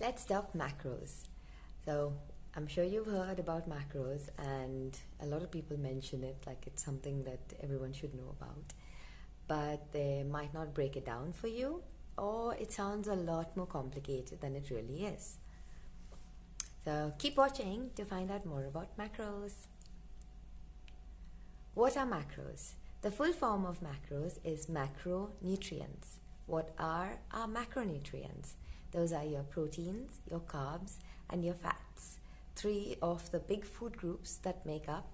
Let's talk macros. So, I'm sure you've heard about macros, and a lot of people mention it like it's something that everyone should know about. But they might not break it down for you, or it sounds a lot more complicated than it really is. So, keep watching to find out more about macros. What are macros? The full form of macros is macronutrients. What are our macronutrients? Those are your proteins, your carbs, and your fats. Three of the big food groups that make up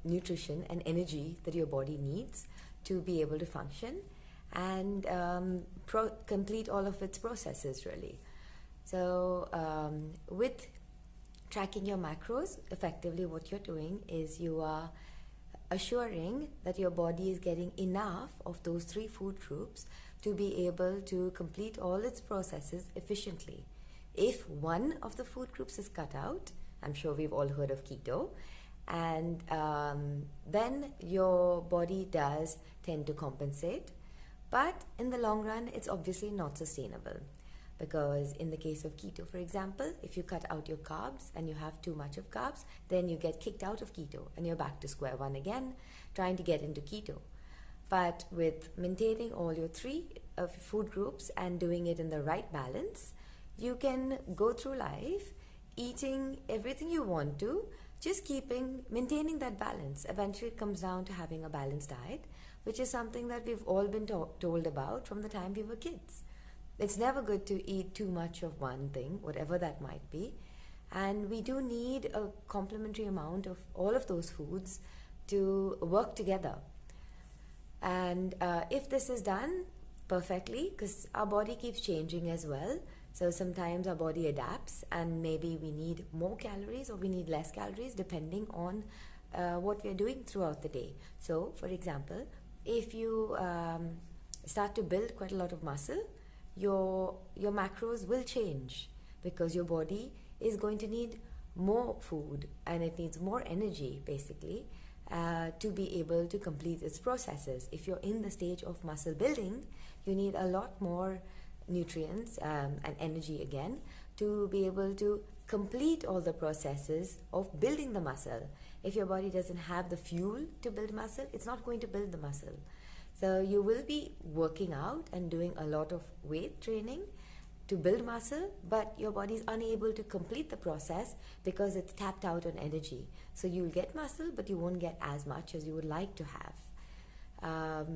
nutrition and energy that your body needs to be able to function and complete all of its processes, really. So with tracking your macros, effectively what you're doing is you are assuring that your body is getting enough of those three food groups to be able to complete all its processes efficiently. If one of the food groups is cut out, I'm sure we've all heard of keto, and then your body does tend to compensate, but in the long run it's obviously not sustainable. Because in the case of keto, for example, if you cut out your carbs and you have too much of carbs, then you get kicked out of keto and you're back to square one again, trying to get into keto. But with maintaining all your three food groups and doing it in the right balance, you can go through life eating everything you want to, just maintaining that balance. Eventually it comes down to having a balanced diet, which is something that we've all been told about from the time we were kids. It's never good to eat too much of one thing, whatever that might be. And we do need a complementary amount of all of those foods to work together. And if this is done perfectly, because our body keeps changing as well, so sometimes our body adapts and maybe we need more calories or we need less calories depending on what we're doing throughout the day. So, for example, if you start to build quite a lot of muscle, your macros will change because your body is going to need more food and it needs more energy basically to be able to complete its processes. If you're in the stage of muscle building, you need a lot more nutrients and energy again to be able to complete all the processes of building the muscle. If your body doesn't have the fuel to build muscle, it's not going to build the muscle. So you will be working out and doing a lot of weight training to build muscle, but your body is unable to complete the process because it's tapped out on energy. So you'll get muscle, but you won't get as much as you would like to have.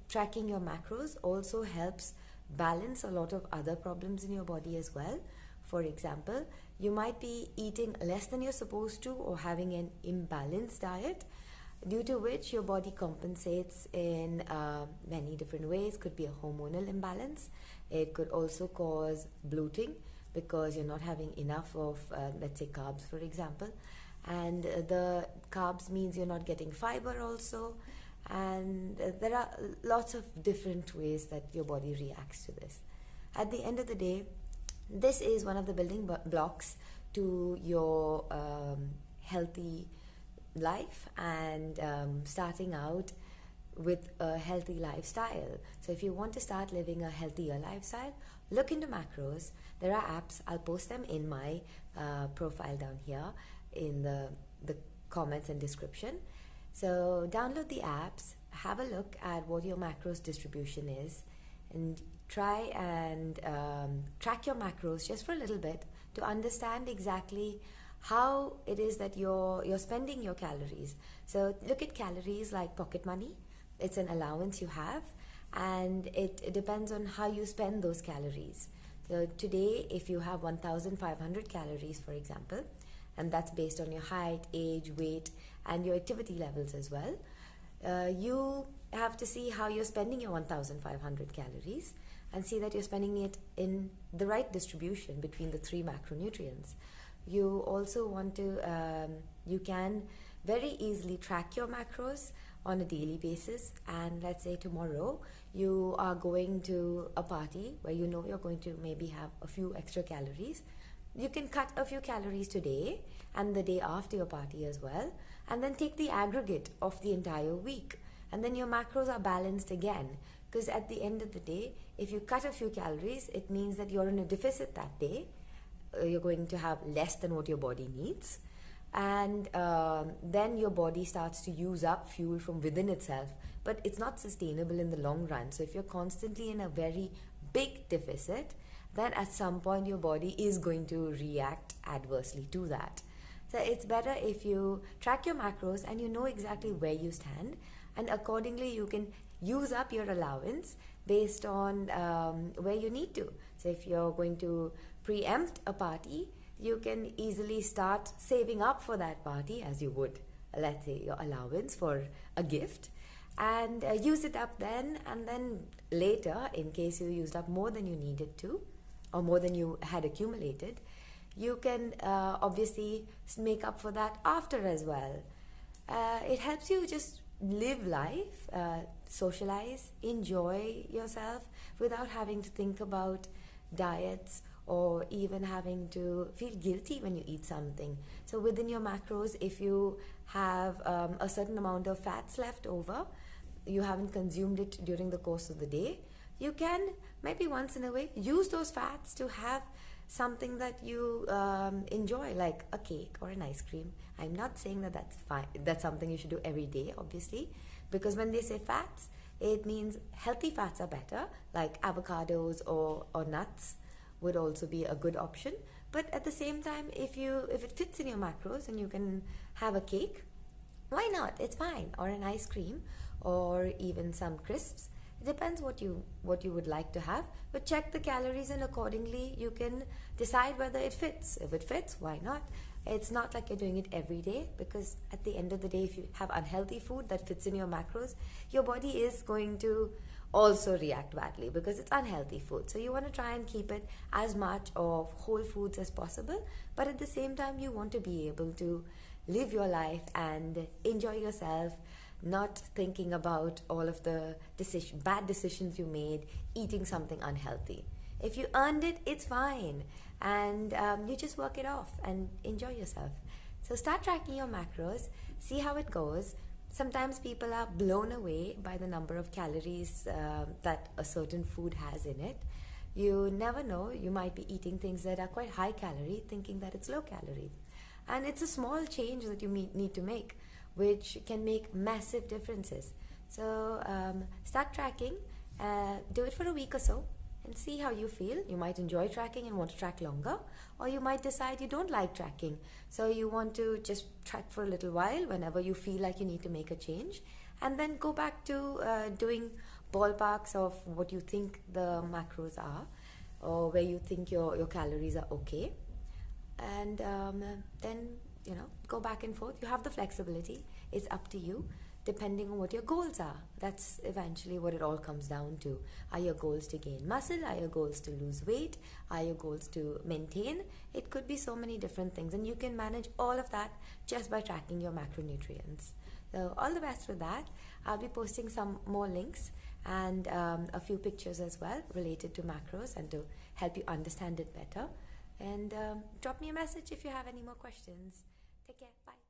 Tracking your macros also helps balance a lot of other problems in your body as well. For example, you might be eating less than you're supposed to or having an imbalanced diet, due to which your body compensates in many different ways. Could be a hormonal imbalance. It could also cause bloating because you're not having enough of, let's say, carbs, for example. And the carbs means you're not getting fiber also. And there are lots of different ways that your body reacts to this. At the end of the day, this is one of the building blocks to your healthy life and starting out with a healthy lifestyle. So if you want to start living a healthier lifestyle, look into macros. There are apps. I'll post them in my profile down here in the comments and description. So download the apps, have a look at what your macros distribution is, and try and track your macros just for a little bit to understand exactly how it is that you're spending your calories. So look at calories like pocket money. It's an allowance you have, and it depends on how you spend those calories. So today, if you have 1,500 calories, for example, and that's based on your height, age, weight, and your activity levels as well, you have to see how you're spending your 1,500 calories and see that you're spending it in the right distribution between the three macronutrients. You also want to, you can very easily track your macros on a daily basis, and let's say tomorrow you are going to a party where you know you're going to maybe have a few extra calories. You can cut a few calories today and the day after your party as well, and then take the aggregate of the entire week, and then your macros are balanced again because at the end of the day, if you cut a few calories, it means that you're in a deficit that day. You're going to have less than what your body needs, and then your body starts to use up fuel from within itself, but it's not sustainable in the long run. So if you're constantly in a very big deficit, then at some point your body is going to react adversely to that. So it's better if you track your macros and you know exactly where you stand, and accordingly you can use up your allowance based on where you need to. So if you're going to preempt a party, you can easily start saving up for that party as you would, let's say, your allowance for a gift, and use it up then, and then later, in case you used up more than you needed to or more than you had accumulated, you can obviously make up for that after as well. It helps you just live life, socialize, enjoy yourself without having to think about diets or even having to feel guilty when you eat something. So within your macros, if you have a certain amount of fats left over, you haven't consumed it during the course of the day, you can maybe once in a way use those fats to have something that you enjoy, like a cake or an ice cream. I'm not saying that that's fine, that's something you should do every day, obviously, because when they say fats, it means healthy fats are better, like avocados or nuts would also be a good option. But at the same time, if it fits in your macros and you can have a cake, why not? It's fine. Or an ice cream, or even some crisps. It depends what you would like to have, but check the calories and accordingly you can decide whether it fits. If it fits, why not? It's not like you're doing it every day, because at the end of the day, if you have unhealthy food that fits in your macros, your body is going to also react badly because it's unhealthy food. So you want to try and keep it as much of whole foods as possible, but at the same time you want to be able to live your life and enjoy yourself, not thinking about all of the bad decisions you made, eating something unhealthy. If you earned it, it's fine, and you just work it off and enjoy yourself. So start tracking your macros, see how it goes. Sometimes people are blown away by the number of calories that a certain food has in it. You never know, you might be eating things that are quite high calorie, thinking that it's low calorie. And it's a small change that you need to make, which can make massive differences. So start tracking, do it for a week or so and see how you feel. You might enjoy tracking and want to track longer, or you might decide you don't like tracking, so you want to just track for a little while whenever you feel like you need to make a change, and then go back to doing ballparks of what you think the macros are, or where you think your calories are okay, and then go back and forth. You have the flexibility. It's up to you, depending on what your goals are. That's eventually what it all comes down to. Are your goals to gain muscle? Are your goals to lose weight? Are your goals to maintain? It could be so many different things, and you can manage all of that just by tracking your macronutrients. So all the best with that. I'll be posting some more links and a few pictures as well related to macros and to help you understand it better. And drop me a message if you have any more questions. Take care. Bye.